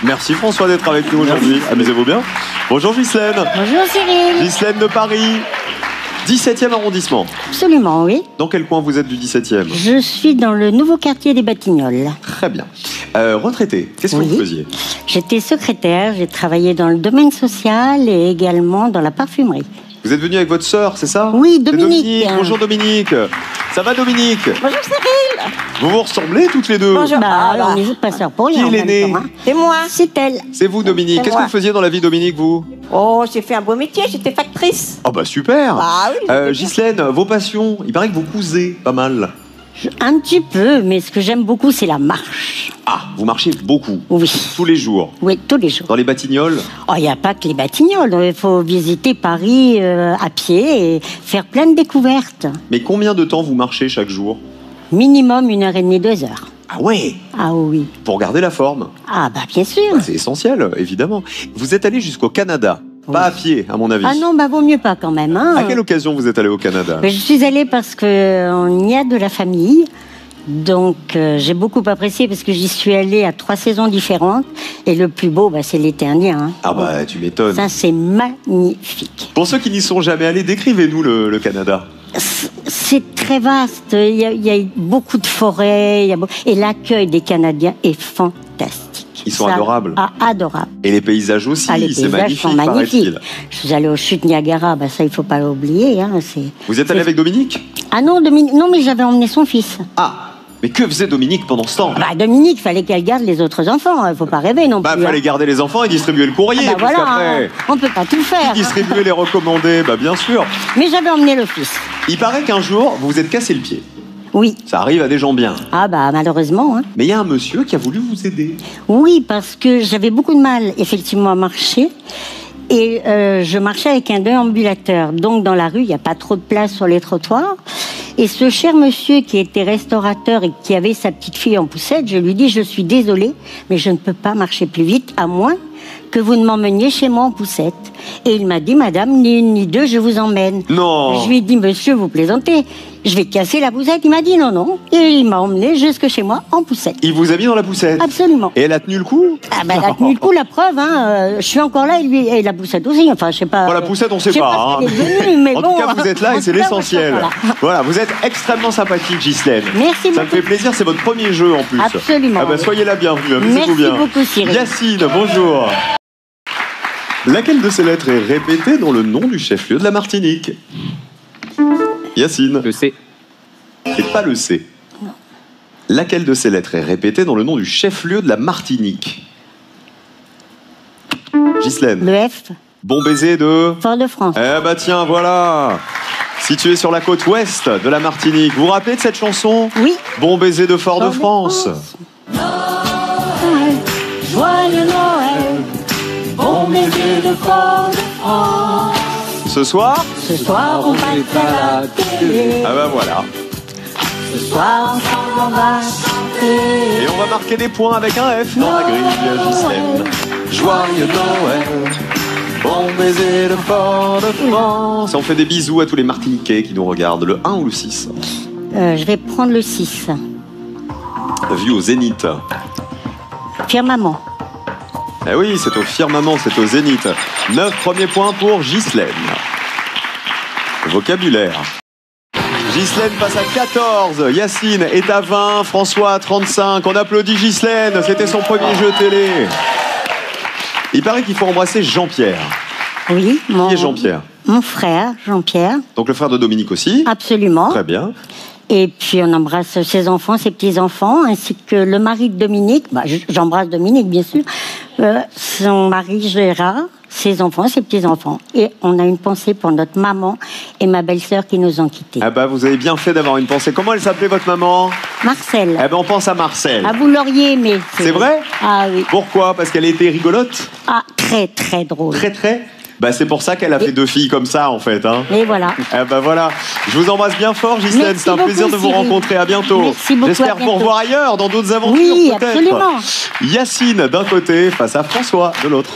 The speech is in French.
Merci François d'être avec nous aujourd'hui. Amusez-vous bien. Bonjour Ghislaine. Bonjour Cyril. Ghislaine de Paris. 17e arrondissement. Absolument, oui. Dans quel coin vous êtes du 17e? Je suis dans le nouveau quartier des Batignolles. Très bien. Retraité, qu'est-ce que vous faisiez? J'étais secrétaire, j'ai travaillé dans le domaine social et également dans la parfumerie. Vous êtes venu avec votre sœur, c'est ça? Oui, Dominique. Bonjour Dominique. Ça va Dominique? Bonjour Cyril. Vous vous ressemblez toutes les deux? Bonjour. On n'est pas sœurs pour rien. Qui est l'aîné? C'est moi. C'est elle. C'est vous Dominique. Qu'est-ce que vous faisiez dans la vie Dominique, vous? Oh, j'ai fait un beau métier, j'étais factrice. Oh bah super. Ah oui. Ghislaine, vos passions, il paraît que vous cousez pas mal. Un petit peu, mais ce que j'aime beaucoup, c'est la marche. Ah, vous marchez beaucoup? Oui. Tous les jours? Oui, tous les jours. Dans les Batignolles? Oh, il n'y a pas que les Batignolles. Il faut visiter Paris à pied et faire plein de découvertes. Mais combien de temps vous marchez chaque jour? Minimum 1h30, 2 heures. Ah ouais? Ah oui. Pour garder la forme? Ah bah bien sûr. C'est essentiel, évidemment. Vous êtes allé jusqu'au Canada? Pas à pied, à mon avis. Ah non, bah vaut mieux pas quand même. Hein. À quelle occasion vous êtes allé au Canada? Je suis allée parce qu'on y a de la famille. Donc j'ai beaucoup apprécié parce que j'y suis allée à 3 saisons différentes. Et le plus beau, bah, c'est l'été indien. Hein. Ah bah tu m'étonnes. Ça, c'est magnifique. Pour ceux qui n'y sont jamais allés, décrivez-nous le Canada. C'est très vaste. Il y a beaucoup de forêts. Et l'accueil des Canadiens est fantastique. Ils sont adorables. Ah, adorables. Et les paysages aussi, les c'est paysages sont magnifiques. Je suis allée aux chutes Niagara, bah ça il faut pas l'oublier. Hein, vous êtes allé avec Dominique? Ah non, non, mais j'avais emmené son fils. Ah, mais que faisait Dominique pendant ce temps? Bah Dominique, fallait qu'elle garde les autres enfants, il faut pas rêver non plus. Bah fallait garder les enfants et distribuer le courrier. Ah bah voilà, on peut pas tout faire. Distribuer les recommandés, bah bien sûr. Mais j'avais emmené le fils. Il paraît qu'un jour, vous vous êtes cassé le pied. Oui. Ça arrive à des gens bien. Ah bah malheureusement. Hein. Mais il y a un monsieur qui a voulu vous aider. Oui, parce que j'avais beaucoup de mal effectivement à marcher. Et je marchais avec un déambulateur. Donc dans la rue, il n'y a pas trop de place sur les trottoirs. Et ce cher monsieur qui était restaurateur et qui avait sa petite fille en poussette, je lui dis, je suis désolée, mais je ne peux pas marcher plus vite, à moins que vous ne m'emmeniez chez moi en poussette. Et il m'a dit, madame, ni une ni deux, je vous emmène. Non. Je lui ai dit, monsieur, vous plaisantez, je vais casser la poussette. Il m'a dit non, non. Et il m'a emmené jusque chez moi en poussette. Il vous a mis dans la poussette? Absolument. Et elle a tenu le coup? Ah ben, elle a tenu le coup, la preuve. Hein. Je suis encore là et la poussette aussi. Enfin, je sais pas. Bon, la poussette, on ne sait pas. Hein. Mais en bon, tout cas, vous êtes là et c'est l'essentiel. Voilà, vous êtes extrêmement sympathique, Ghislaine. Merci beaucoup. Ça me fait plaisir, c'est votre premier jeu en plus. Absolument. Ah ben, soyez la bienvenue, amusez-vous bien. Merci beaucoup, Cyril. Yacine, bonjour. Laquelle de ces lettres est répétée dans le nom du chef-lieu de la Martinique? Yacine. Le C. Et pas le C. Non. Laquelle de ces lettres est répétée dans le nom du chef-lieu de la Martinique? Ghislaine. Le F. Bon baiser de... Fort-de-France. Eh bah tiens, voilà. Situé sur la côte ouest de la Martinique. Vous vous rappelez de cette chanson? Oui. Bon baiser de Fort-de-France. Noël, joyeux Noël, bon baiser de Fort-de-France. Ce soir? Ce soir, on passe à la télé. Ah bah voilà. Ce soir, ensemble, on va chanter. Et on va marquer des points avec un F dans la grille, Ghislaine. Joyeux Noël, bon baiser de Fort-de-France. On fait des bisous à tous les Martiniquais qui nous regardent. Le 1 ou le 6? Je vais prendre le 6. Vue au Zénith. Firmament. Eh oui, c'est au firmament, c'est au Zénith. 9 premiers points pour Ghislaine. Vocabulaire. Ghislaine passe à 14, Yacine est à 20, François à 35. On applaudit Ghislaine, c'était son premier jeu télé. Il paraît qu'il faut embrasser Jean-Pierre. Oui, Qui est Jean-Pierre? Mon frère, Jean-Pierre. Donc le frère de Dominique aussi? Absolument. Très bien. Et puis on embrasse ses enfants, ses petits-enfants, ainsi que le mari de Dominique. Bah, j'embrasse Dominique, bien sûr. Son mari Gérard, ses enfants, ses petits-enfants. Et on a une pensée pour notre maman et ma belle-sœur qui nous ont quittés. Ah bah vous avez bien fait d'avoir une pensée. Comment elle s'appelait votre maman? Marcel. Eh ben on pense à Marcel. Ah, vous l'auriez aimé. C'est vrai? Ah oui. Pourquoi? Parce qu'elle était rigolote? Ah, très, très drôle. Très très? Bah c'est pour ça qu'elle a fait 2 filles comme ça en fait. Hein. Et voilà. Eh ben voilà. Je vous embrasse bien fort, Ghislaine. C'est un plaisir de vous rencontrer. À bientôt. Merci beaucoup. J'espère vous revoir ailleurs, dans d'autres aventures oui, peut-être. absolument. Yacine d'un côté face à François de l'autre.